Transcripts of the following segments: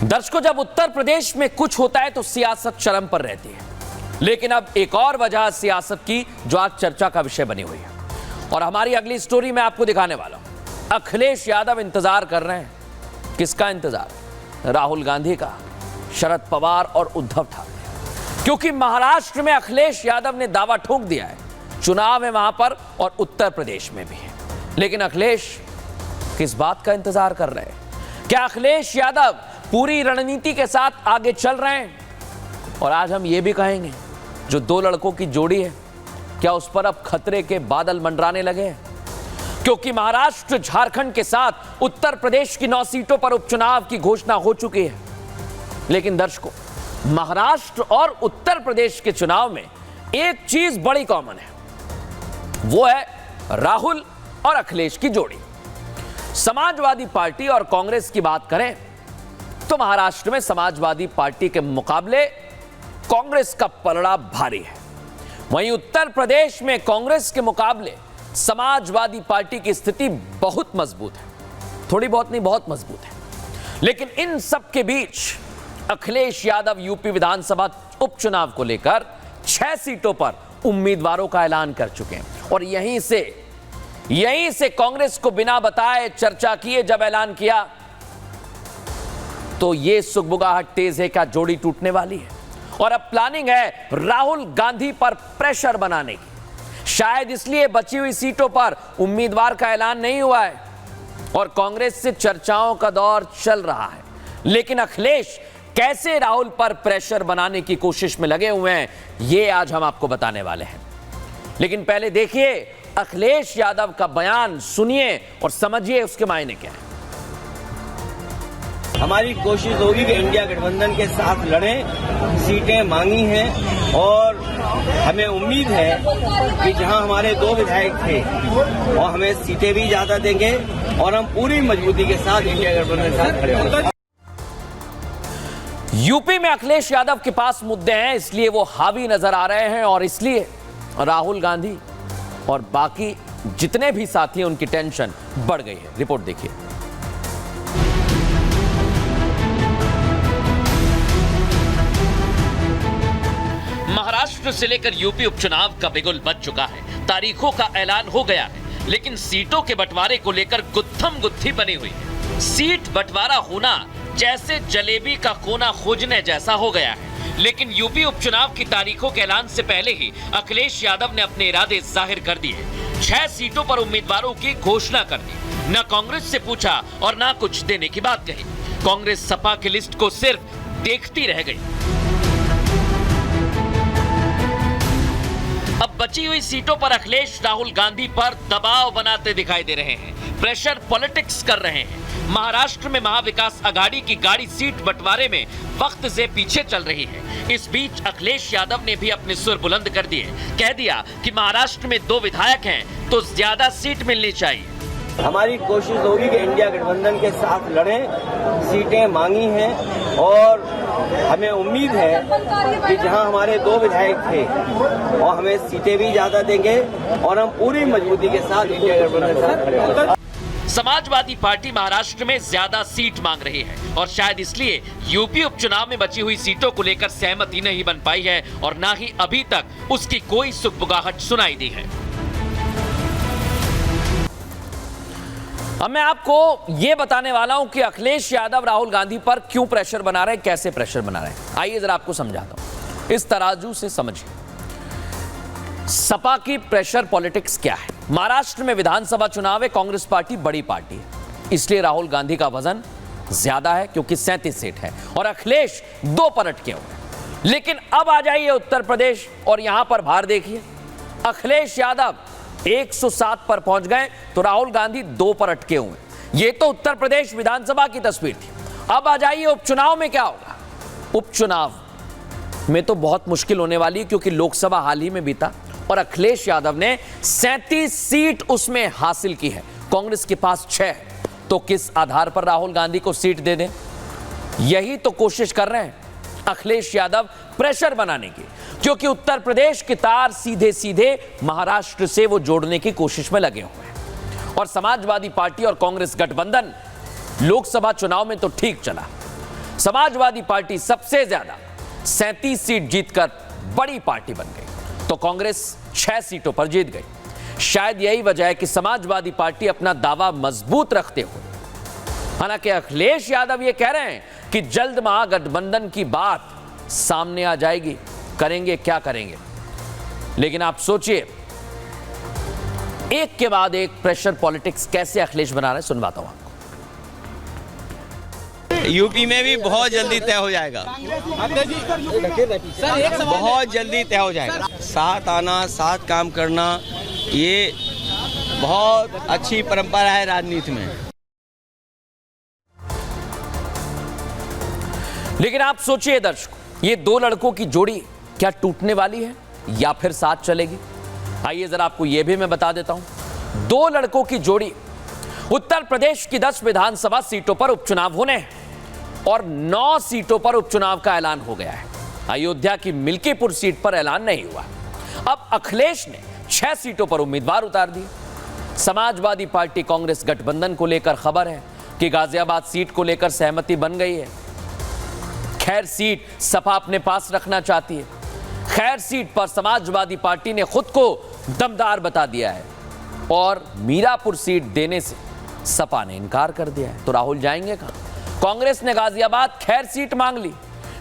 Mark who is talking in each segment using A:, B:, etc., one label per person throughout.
A: दर्शकों, जब उत्तर प्रदेश में कुछ होता है तो सियासत चरम पर रहती है, लेकिन अब एक और वजह सियासत की जो आज चर्चा का विषय बनी हुई है और हमारी अगली स्टोरी में आपको दिखाने वाला हूं। अखिलेश यादव इंतजार कर रहे हैं। किसका इंतजार? राहुल गांधी का, शरद पवार और उद्धव ठाकरे। क्योंकि महाराष्ट्र में अखिलेश यादव ने दावा ठोक दिया है, चुनाव है वहां पर और उत्तर प्रदेश में भी है। लेकिन अखिलेश किस बात का इंतजार कर रहे हैं? क्या अखिलेश यादव पूरी रणनीति के साथ आगे चल रहे हैं? और आज हम ये भी कहेंगे, जो दो लड़कों की जोड़ी है, क्या उस पर अब खतरे के बादल मंडराने लगे हैं? क्योंकि महाराष्ट्र, झारखंड के साथ उत्तर प्रदेश की 9 सीटों पर उपचुनाव की घोषणा हो चुकी है। लेकिन दर्शकों, महाराष्ट्र और उत्तर प्रदेश के चुनाव में एक चीज बड़ी कॉमन है, वो है राहुल और अखिलेश की जोड़ी। समाजवादी पार्टी और कांग्रेस की बात करें तो महाराष्ट्र में समाजवादी पार्टी के मुकाबले कांग्रेस का पलड़ा भारी है। वहीं उत्तर प्रदेश में कांग्रेस के मुकाबले समाजवादी पार्टी की स्थिति बहुत मजबूत है, थोड़ी बहुत नहीं, बहुत मजबूत है। लेकिन इन सब के बीच अखिलेश यादव यूपी विधानसभा उपचुनाव को लेकर 6 सीटों पर उम्मीदवारों का ऐलान कर चुके हैं और यहीं से कांग्रेस को बिना बताए, चर्चा किए जब ऐलान किया तो यह सुगबुगाहट तेज है, क्या जोड़ी टूटने वाली है? और अब प्लानिंग है राहुल गांधी पर प्रेशर बनाने की। शायद इसलिए बची हुई सीटों पर उम्मीदवार का ऐलान नहीं हुआ है और कांग्रेस से चर्चाओं का दौर चल रहा है। लेकिन अखिलेश कैसे राहुल पर प्रेशर बनाने की कोशिश में लगे हुए हैं, यह आज हम आपको बताने वाले हैं। लेकिन पहले देखिए अखिलेश यादव का बयान, सुनिए और समझिए उसके मायने क्या है।
B: हमारी कोशिश होगी कि इंडिया गठबंधन के साथ लड़ें, सीटें मांगी हैं और हमें उम्मीद है कि जहां हमारे 2 विधायक थे और हमें सीटें भी ज्यादा देंगे और हम पूरी मजबूती के साथ इंडिया गठबंधन के साथ खड़े होंगे।
A: यूपी में अखिलेश यादव के पास मुद्दे हैं, इसलिए वो हावी नजर आ रहे हैं और इसलिए राहुल गांधी और बाकी जितने भी साथी हैं उनकी टेंशन बढ़ गई है। रिपोर्ट देखिए। महाराष्ट्र से लेकर यूपी उपचुनाव का बिगुल बज चुका है, तारीखों का ऐलान हो गया है, लेकिन सीटों के बंटवारे को लेकर गुत्थम गुत्थी बनी हुई है। सीट बंटवारा होना जैसे जलेबी का कोना खोजने जैसा हो गया है। लेकिन यूपी उपचुनाव की तारीखों के ऐलान से पहले ही अखिलेश यादव ने अपने इरादे जाहिर कर दिए। 6 सीटों पर उम्मीदवारों की घोषणा कर दी। न कांग्रेस से पूछा और न कुछ देने की बात कही। कांग्रेस सपा की लिस्ट को सिर्फ देखती रह गई। अब बची हुई सीटों पर अखिलेश राहुल गांधी पर दबाव बनाते दिखाई दे रहे हैं, प्रेशर पॉलिटिक्स कर रहे हैं। महाराष्ट्र में महाविकास आघाड़ी की गाड़ी सीट बंटवारे में वक्त से पीछे चल रही है। इस बीच अखिलेश यादव ने भी अपने सुर बुलंद कर दिए, कह दिया कि महाराष्ट्र में 2 विधायक हैं तो ज्यादा सीट मिलनी चाहिए।
B: हमारी कोशिश होगी कि इंडिया गठबंधन के साथ लड़ें, सीटें मांगी हैं और हमें उम्मीद है कि जहां हमारे 2 विधायक थे और हमें सीटें भी ज्यादा देंगे और हम पूरी मजबूती के साथ इंडिया गठबंधन के साथ खड़े होंगे।
A: समाजवादी पार्टी महाराष्ट्र में ज्यादा सीट मांग रही है और शायद इसलिए यूपी उपचुनाव में बची हुई सीटों को लेकर सहमति नहीं बन पाई है और ना ही अभी तक उसकी कोई सुगबुगाहट सुनाई दी है। अब मैं आपको यह बताने वाला हूं कि अखिलेश यादव राहुल गांधी पर क्यों प्रेशर बना रहे हैं, कैसे प्रेशर बना रहे हैं। आइए जरा आपको समझाता हूं, इस तराजू से समझिए। सपा की प्रेशर पॉलिटिक्स क्या है? महाराष्ट्र में विधानसभा चुनाव है, कांग्रेस पार्टी बड़ी पार्टी है, इसलिए राहुल गांधी का वजन ज्यादा है क्योंकि 37 सीट है और अखिलेश 2 पर अटके हुए हैं। लेकिन अब आ जाइए उत्तर प्रदेश और यहां पर भार देखिए, अखिलेश यादव 107 पर पहुंच गए तो राहुल गांधी 2 पर अटके हुए हैं। यह तो उत्तर प्रदेश विधानसभा की तस्वीर थी। अब आ जाइए उपचुनाव में क्या होगा। उपचुनाव में तो बहुत मुश्किल होने वाली है क्योंकि लोकसभा हाल ही में बीता और अखिलेश यादव ने 37 सीट उसमें हासिल की है, कांग्रेस के पास 6 है। तो किस आधार पर राहुल गांधी को सीट दे दें, यही तो कोशिश कर रहे हैं अखिलेश यादव प्रेशर बनाने की, क्योंकि उत्तर प्रदेश के तार सीधे सीधे महाराष्ट्र से वो जोड़ने की कोशिश में लगे हुए हैं। और समाजवादी पार्टी और कांग्रेस गठबंधन लोकसभा चुनाव में तो ठीक चला, समाजवादी पार्टी सबसे ज्यादा 37 सीट जीतकर बड़ी पार्टी बन गई, तो कांग्रेस 6 सीटों पर जीत गई। शायद यही वजह है कि समाजवादी पार्टी अपना दावा मजबूत रखते हुए, हालांकि अखिलेश यादव ये कह रहे हैं कि जल्द महागठबंधन की बात सामने आ जाएगी, करेंगे क्या करेंगे। लेकिन आप सोचिए, एक के बाद एक प्रेशर पॉलिटिक्स कैसे अखिलेश बना रहे हैं, सुनवाता हूं आपको।
B: यूपी में भी बहुत जल्दी तय हो जाएगा, बहुत जल्दी तय हो जाएगा। साथ आना, साथ काम करना, ये बहुत अच्छी परंपरा है राजनीति में।
A: लेकिन आप सोचिए दर्शकों, ये दो लड़कों की जोड़ी क्या टूटने वाली है या फिर साथ चलेगी? आइए जरा आपको यह भी मैं बता देता हूं। दो लड़कों की जोड़ी, उत्तर प्रदेश की 10 विधानसभा सीटों पर उपचुनाव होने हैं और 9 सीटों पर उपचुनाव का ऐलान हो गया है। अयोध्या की मिल्कीपुर सीट पर ऐलान नहीं हुआ। अब अखिलेश ने 6 सीटों पर उम्मीदवार उतार दिए। समाजवादी पार्टी कांग्रेस गठबंधन को लेकर खबर है कि गाजियाबाद सीट को लेकर सहमति बन गई है। खैर सीट सपा अपने पास रखना चाहती है। खैर सीट पर समाजवादी पार्टी ने खुद को दमदार बता दिया है और मीरापुर सीट देने से सपा ने इनकार कर दिया है। तो राहुल जाएंगे कहां? कांग्रेस ने गाजियाबाद खैर सीट मांग ली,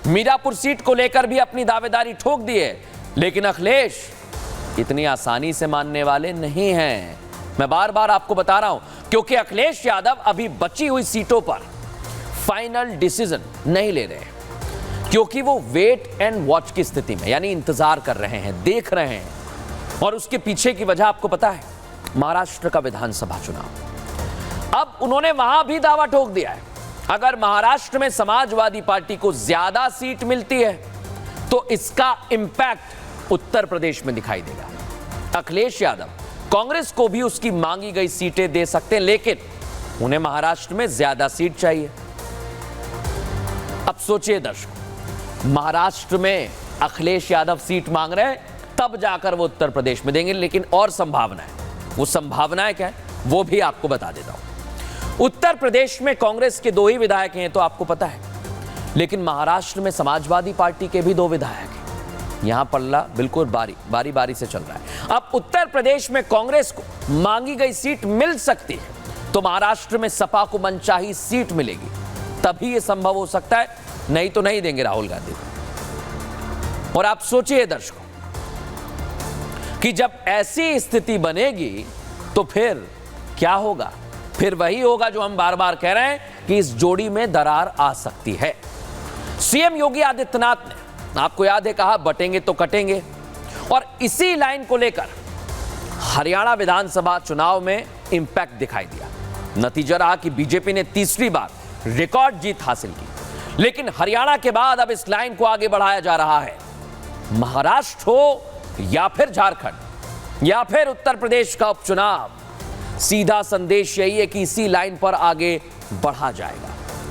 A: मीरापुर सीट को लेकर भी अपनी दावेदारी ठोक दी है। लेकिन अखिलेश इतनी आसानी से मानने वाले नहीं हैं। मैं बार बार आपको बता रहा हूं, क्योंकि अखिलेश यादव अभी बची हुई सीटों पर फाइनल डिसीजन नहीं ले रहे हैं, क्योंकि वो वेट एंड वॉच की स्थिति में, यानी इंतजार कर रहे हैं, देख रहे हैं। और उसके पीछे की वजह आपको पता है, महाराष्ट्र का विधानसभा चुनाव। अब उन्होंने वहां भी दावा ठोक दिया है, अगर महाराष्ट्र में समाजवादी पार्टी को ज्यादा सीट मिलती है तो इसका इंपैक्ट उत्तर प्रदेश में दिखाई देगा। अखिलेश यादव कांग्रेस को भी उसकी मांगी गई सीटें दे सकते हैं, लेकिन उन्हें महाराष्ट्र में ज्यादा सीट चाहिए। अब सोचिए दर्शकों, महाराष्ट्र में अखिलेश यादव सीट मांग रहे हैं, तब जाकर वो उत्तर प्रदेश में देंगे। लेकिन और संभावना है, वो संभावनाएं क्या है वो भी आपको बता देता हूं। उत्तर प्रदेश में कांग्रेस के 2 ही विधायक हैं, तो आपको पता है, लेकिन महाराष्ट्र में समाजवादी पार्टी के भी 2 विधायक हैं। यहां पल्ला बिल्कुल बारी बारी से चल रहा है। अब उत्तर प्रदेश में कांग्रेस को मांगी गई सीट मिल सकती है, तो महाराष्ट्र में सपा को मनचाही सीट मिलेगी, तभी यह संभव हो सकता है, नहीं तो नहीं देंगे राहुल गांधी को। और आप सोचिए दर्शकों कि जब ऐसी स्थिति बनेगी तो फिर क्या होगा? फिर वही होगा जो हम बार बार कह रहे हैं कि इस जोड़ी में दरार आ सकती है। सीएम योगी आदित्यनाथ ने, आपको याद है, कहा बटेंगे तो कटेंगे, और इसी लाइन को लेकर हरियाणा विधानसभा चुनाव में इंपैक्ट दिखाई दिया। नतीजा रहा कि बीजेपी ने तीसरी बार रिकॉर्ड जीत हासिल की। लेकिन हरियाणा के बाद अब इस लाइन को आगे बढ़ाया जा रहा है। महाराष्ट्र हो या फिर झारखंड या फिर उत्तर प्रदेश का उपचुनाव, सीधा संदेश यही है कि इसी लाइन पर आगे बढ़ा जाएगा।